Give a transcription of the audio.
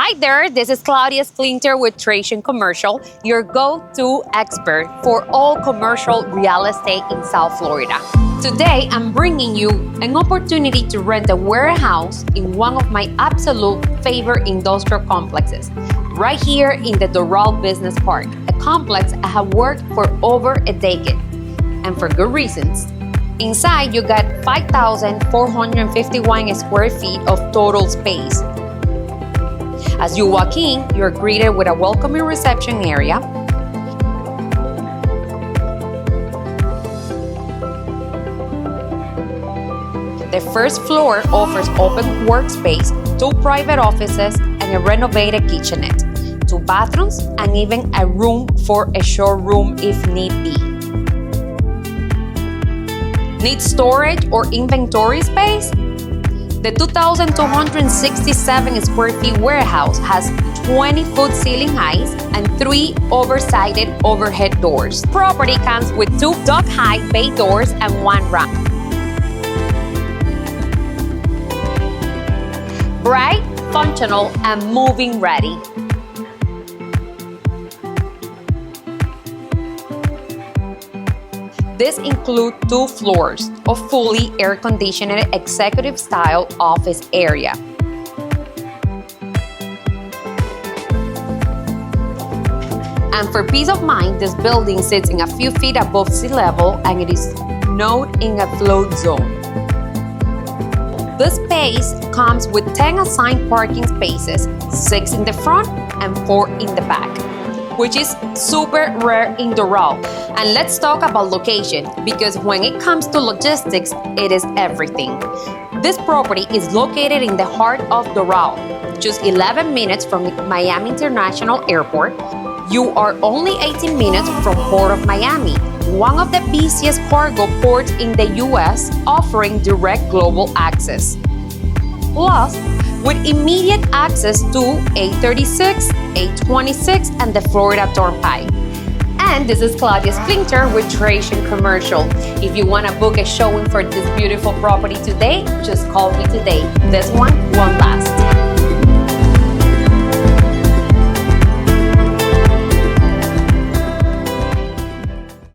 Hi there, this is Claudia Splinter with Trajan Commercial, your go-to expert for all commercial real estate in South Florida. Today, I'm bringing you an opportunity to rent a warehouse in one of my absolute favorite industrial complexes, right here in the Doral Business Park, a complex I have worked for over a decade, and for good reasons. Inside, you got 5,451 square feet of total space. As you walk in, you're greeted with a welcoming reception area, the first floor offers open workspace, 2 private offices, and a renovated kitchenette, 2 bathrooms, and even a room for a showroom if need be. Need storage or inventory space? The 2,267 square feet warehouse has 20-foot ceiling heights and 3 oversized overhead doors. Property comes with 2 dock-high bay doors and 1 ramp. Bright, functional, and move-in ready. This includes 2 floors of fully air-conditioned executive-style office area. And for peace of mind, this building sits in a few feet above sea level and it is not in a flood zone. This space comes with 10 assigned parking spaces, 6 in the front and 4 in the back, which is super rare in Doral. And let's talk about location, because when it comes to logistics, it is everything. This property is located in the heart of Doral, just 11 minutes from Miami International Airport. You are only 18 minutes from Port of Miami, one of the busiest cargo ports in the US, offering direct global access. Plus, with immediate access to A36, A26, and the Florida Turnpike. And this is Claudia Splinter with Trajan Commercial. If you want to book a showing for this beautiful property today, just call me today. This one won't last.